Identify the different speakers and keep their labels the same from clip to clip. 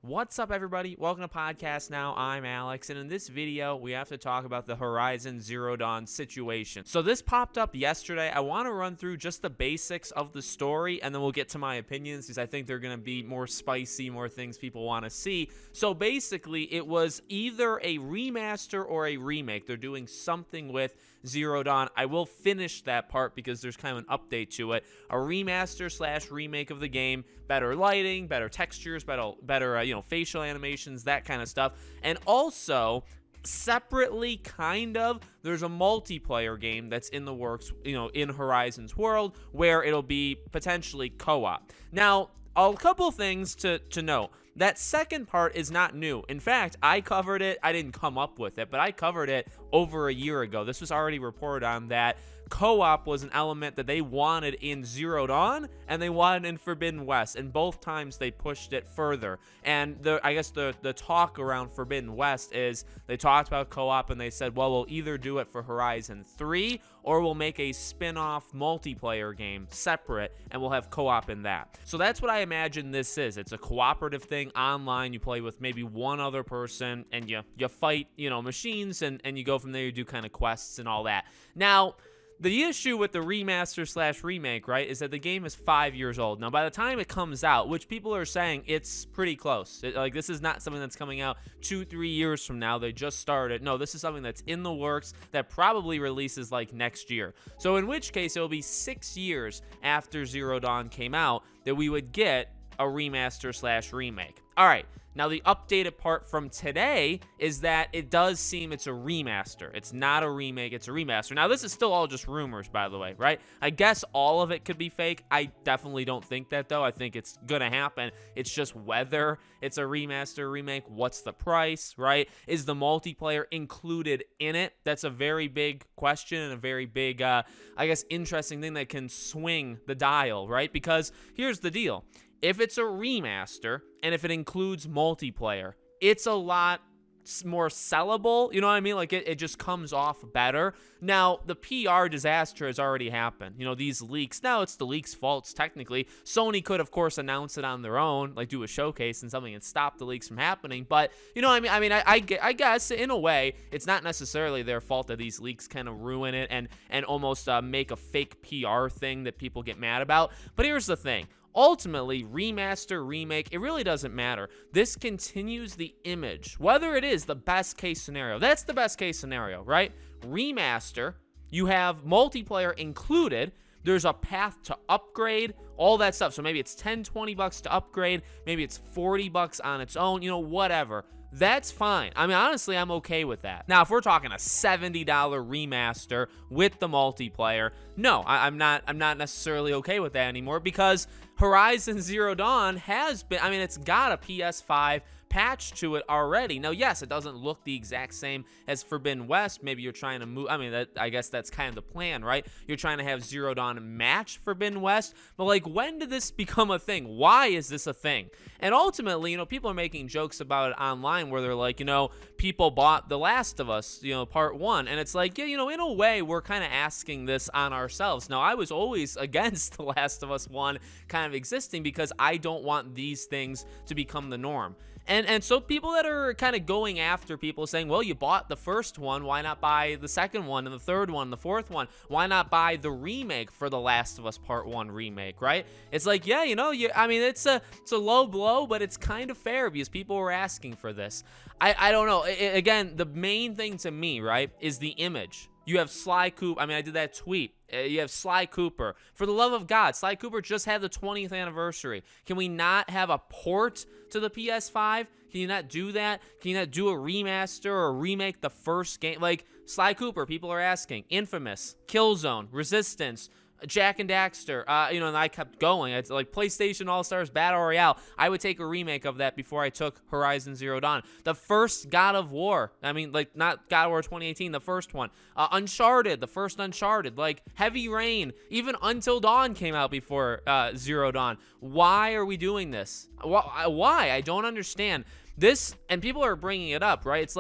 Speaker 1: What's up, everybody? Welcome to Podcast Now. I'm Alex, and in this video, we have to talk about the Horizon Zero Dawn situation. So this popped up yesterday. I want to run through just the basics of the story, and then we'll get to my opinions, because I think they're going to be more spicy, more things people want to see. So basically, it was either a remaster or a remake. They're doing something with Zero Dawn. I will finish that part because there's kind of an update to it. A remaster slash remake of the game, better lighting, better textures, better facial animations, that kind of stuff. And also, separately, there's a multiplayer game that's in the works, in Horizon's world, where it'll be potentially co-op. Now, a couple things to note. That second part is not new. In fact, I covered it. I didn't come up with it, but I covered it over a year ago. This was already reported on that co-op was an element that they wanted in Zero Dawn and they wanted in Forbidden West, and both times they pushed it further. And I guess the talk around Forbidden West is they talked about co-op and they said, well, we'll either do it for Horizon 3 or we'll make a spin-off multiplayer game separate and we'll have co-op in that. So that's what I imagine this is. It's a cooperative thing online. You play with maybe one other person and you fight, machines, and you go from there. You do kind of quests and all that. Now, the issue with the remaster slash remake, right, is that the game is 5 years old. Now, by the time it comes out, which people are saying it's pretty close. This is not something that's coming out 2-3 years from now. They just started. No, this is something that's in the works that probably releases next year. So in which case, it'll be 6 years after Zero Dawn came out that we would get a remaster slash remake. All right. Now, the updated part from today is that it does seem it's a remaster. It's not a remake, it's a remaster. Now, this is still all just rumors, by the way, right? I guess all of it could be fake. I definitely don't think that, though. I think it's gonna happen. It's just whether it's a remaster, remake, what's the price, right? Is the multiplayer included in it? That's a very big question and a very big, interesting thing that can swing the dial, right? Because here's the deal. If it's a remaster and if it includes multiplayer, it's a lot more sellable. You know what I mean? It just comes off better. Now, the PR disaster has already happened. These leaks. Now, it's the leaks' faults, technically. Sony could, of course, announce it on their own, do a showcase and something and stop the leaks from happening. But, I guess, in a way, it's not necessarily their fault that these leaks kind of ruin it and almost make a fake PR thing that people get mad about. But here's the thing. Ultimately, remaster, remake, it really doesn't matter. This continues the image, whether it is the best case scenario. That's the best case scenario, right? Remaster, you have multiplayer included. There's a path to upgrade, all that stuff. So maybe it's $10-20 to upgrade. Maybe it's $40 on its own, whatever. That's fine. Honestly, I'm okay with that. Now, if we're talking a $70 remaster with the multiplayer, no, I'm not necessarily okay with that anymore, because Horizon Zero Dawn has been, it's got a PS5 patch to it already. Now, yes, it doesn't look the exact same as Forbidden West. Maybe you're trying to move, I guess that's kind of the plan, right? You're trying to have Zero Dawn match Forbidden West, but when did this become a thing? Why is this a thing? And ultimately, people are making jokes about it online where they're people bought The Last of Us, part 1, and it's in a way, we're kind of asking this on ourselves. Now, I was always against The Last of Us 1 kind of existing because I don't want these things to become the norm. And so people that are kind of going after people saying, well, you bought the first one, why not buy the second one and the third one, the fourth one? Why not buy the remake for The Last of Us Part 1 remake, right? It's it's a low blow, but it's kind of fair because people were asking for this. I don't know. Again, the main thing to me, right, is the image. You have Sly Cooper. I did that tweet. You have Sly Cooper. For the love of God, Sly Cooper just had the 20th anniversary. Can we not have a port to the PS5? Can you not do that? Can you not do a remaster or remake the first game? Sly Cooper, people are asking. Infamous, Killzone, Resistance, Jack and Daxter, and I kept going. It's PlayStation All-Stars Battle Royale. I would take a remake of that before I took Horizon Zero Dawn. The first God of War. Not God of War 2018, the first one. Uncharted, the first Uncharted. Heavy Rain. Even Until Dawn came out before Zero Dawn. Why are we doing this? Why? I don't understand. This, and people are bringing it up, right? It's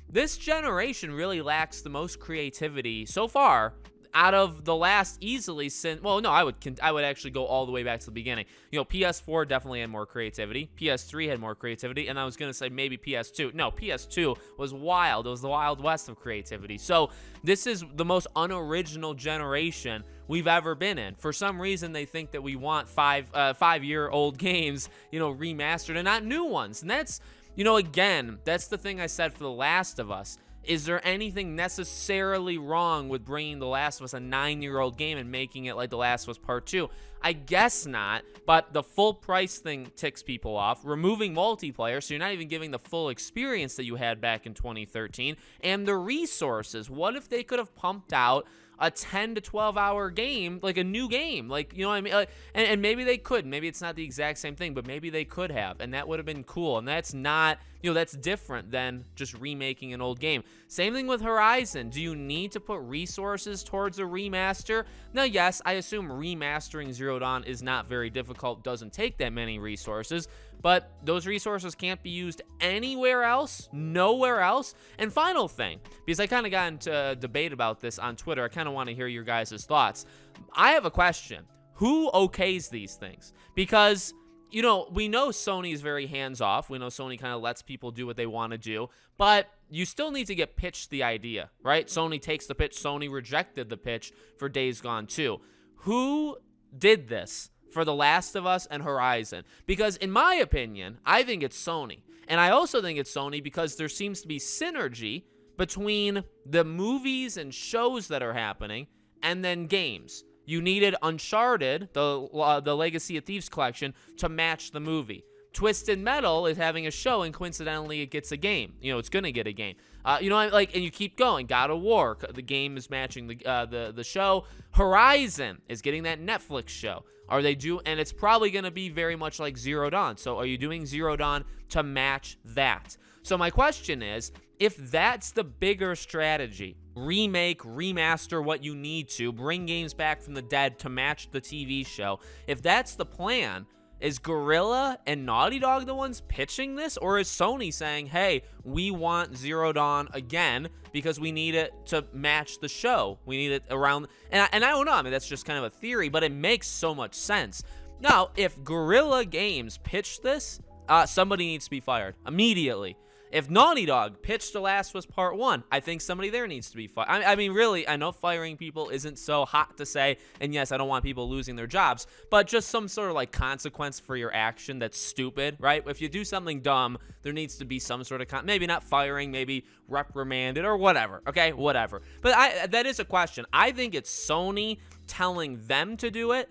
Speaker 1: this generation really lacks the most creativity so far out of the last easily since, well, no, I would actually go all the way back to the beginning. You know, PS4 definitely had more creativity. PS3 had more creativity, and I was going to say maybe PS2. No, PS2 was wild. It was the Wild West of creativity. So this is the most unoriginal generation we've ever been in. For some reason, they think that we want five-year-old games, you know, remastered and not new ones. And that's, you know, again, that's the thing I said for The Last of Us. Is there anything necessarily wrong with bringing The Last of Us, a 9-year-old game, and making it like The Last of Us Part 2? I guess not, but the full price thing ticks people off. Removing multiplayer, so you're not even giving the full experience that you had back in 2013. And the resources. What if they could have pumped out a 10 to 12 hour game, like a new game, like, you know what I mean? Like, and maybe they could, maybe it's not the exact same thing, but maybe they could have, and that would have been cool. And that's not, you know, that's different than just remaking an old game. Same thing with Horizon. Do you need to put resources towards a remaster? Now, yes, I assume remastering Zero Dawn is not very difficult, doesn't take that many resources, but those resources can't be used anywhere else, nowhere else. And final thing, because I kind of got into a debate about this on Twitter, I kind of want to hear your guys' thoughts. I have a question. Who okays these things? Because, you know, we know Sony is very hands-off. We know Sony kind of lets people do what they want to do, but you still need to get pitched the idea, right? Sony takes the pitch. Sony rejected the pitch for Days Gone 2. Who did this for The Last of Us and Horizon? Because in my opinion, I think it's Sony. And I also think it's Sony because there seems to be synergy between the movies and shows that are happening and then games. You needed Uncharted, the Legacy of Thieves collection, to match the movie. Twisted Metal is having a show, and coincidentally, it gets a game. You know, it's gonna get a game. You know, like, and you keep going. God of War, the game is matching the show. Horizon is getting that Netflix show. Are they and it's probably gonna be very much like Zero Dawn. So, are you doing Zero Dawn to match that? So, my question is, if that's the bigger strategy, remake, remaster what you need to, bring games back from the dead to match the TV show, if that's the plan, is Guerrilla and Naughty Dog the ones pitching this? Or is Sony saying, hey, we want Zero Dawn again because we need it to match the show? We need it around... And I don't know. I mean, that's just kind of a theory, but it makes so much sense. Now, if Guerrilla Games pitched this, somebody needs to be fired immediately. If Naughty Dog pitched The Last of Us Part 1, I think somebody there needs to be fired. I mean, really, I know firing people isn't so hot to say, and yes, I don't want people losing their jobs, but just some sort of, like, consequence for your action that's stupid, right? If you do something dumb, there needs to be some sort of, maybe not firing, maybe reprimanded or whatever, okay? Whatever. But that is a question. I think it's Sony telling them to do it.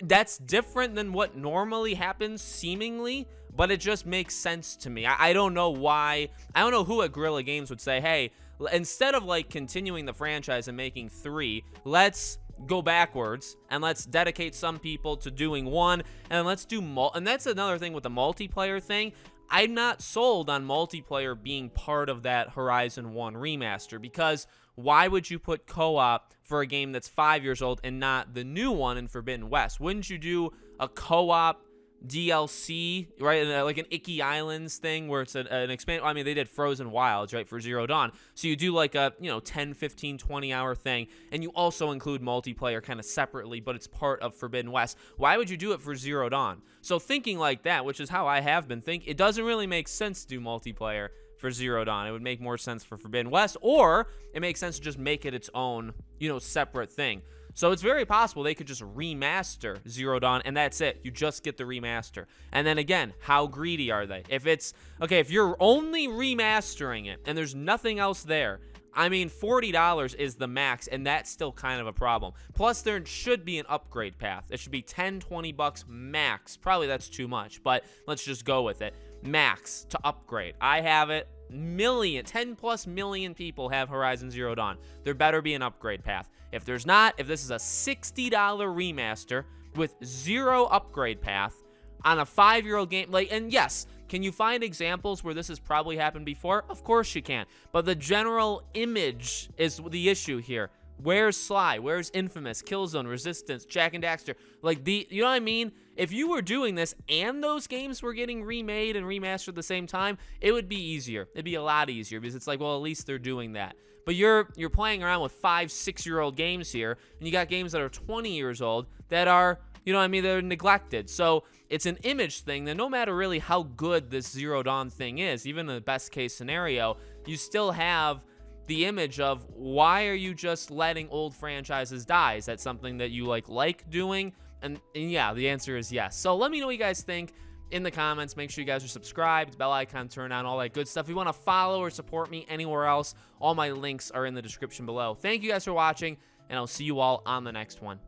Speaker 1: That's different than what normally happens, seemingly, but it just makes sense to me. I don't know why. I don't know who at Guerrilla Games would say, hey, instead of like continuing the franchise and making 3, let's go backwards and let's dedicate some people to doing 1, and let's do and that's another thing with the multiplayer thing. I'm not sold on multiplayer being part of that Horizon 1 remaster, because why would you put co-op for a game that's 5 years old and not the new one in Forbidden West? Wouldn't you do a co-op DLC, right? Like an Icky Islands thing where it's an expand. I mean, they did Frozen Wilds, right, for Zero Dawn. So you do like a, 10, 15, 20 hour thing, and you also include multiplayer kind of separately, but it's part of Forbidden West. Why would you do it for Zero Dawn? So thinking like that, which is how I have been thinking, it doesn't really make sense to do multiplayer for Zero Dawn. It would make more sense for Forbidden West, or it makes sense to just make it its own, separate thing. So it's very possible they could just remaster Zero Dawn, and that's it. You just get the remaster. And then again, how greedy are they? If you're only remastering it and there's nothing else there, I mean, $40 is the max, and that's still kind of a problem. Plus, there should be an upgrade path. It should be $10, $20 max. Probably that's too much, but let's just go with it. Max to upgrade. I have it. 10+ million people have Horizon Zero Dawn. There better be an upgrade path. If there's not, if this is a $60 remaster with 0 upgrade path on a 5-year-old game, and yes, can you find examples where this has probably happened before? Of course you can. But the general image is the issue here. Where's Sly? Where's Infamous? Killzone, Resistance, Jak and Daxter? You know what I mean? If you were doing this and those games were getting remade and remastered at the same time, it would be easier. It'd be a lot easier because it's like, well, at least they're doing that. But you're playing around with 5-6-year-old games here, and you got games that are 20 years old that are, you know what I mean, they're neglected. So it's an image thing that no matter really how good this Zero Dawn thing is, even in the best case scenario, you still have the image of why are you just letting old franchises die? Is that something that you like doing? And yeah, the answer is yes. So let me know what you guys think in the comments. Make sure you guys are subscribed, bell icon turned on, all that good stuff. If you want to follow or support me anywhere else, all my links are in the description below. Thank you guys for watching, and I'll see you all on the next one.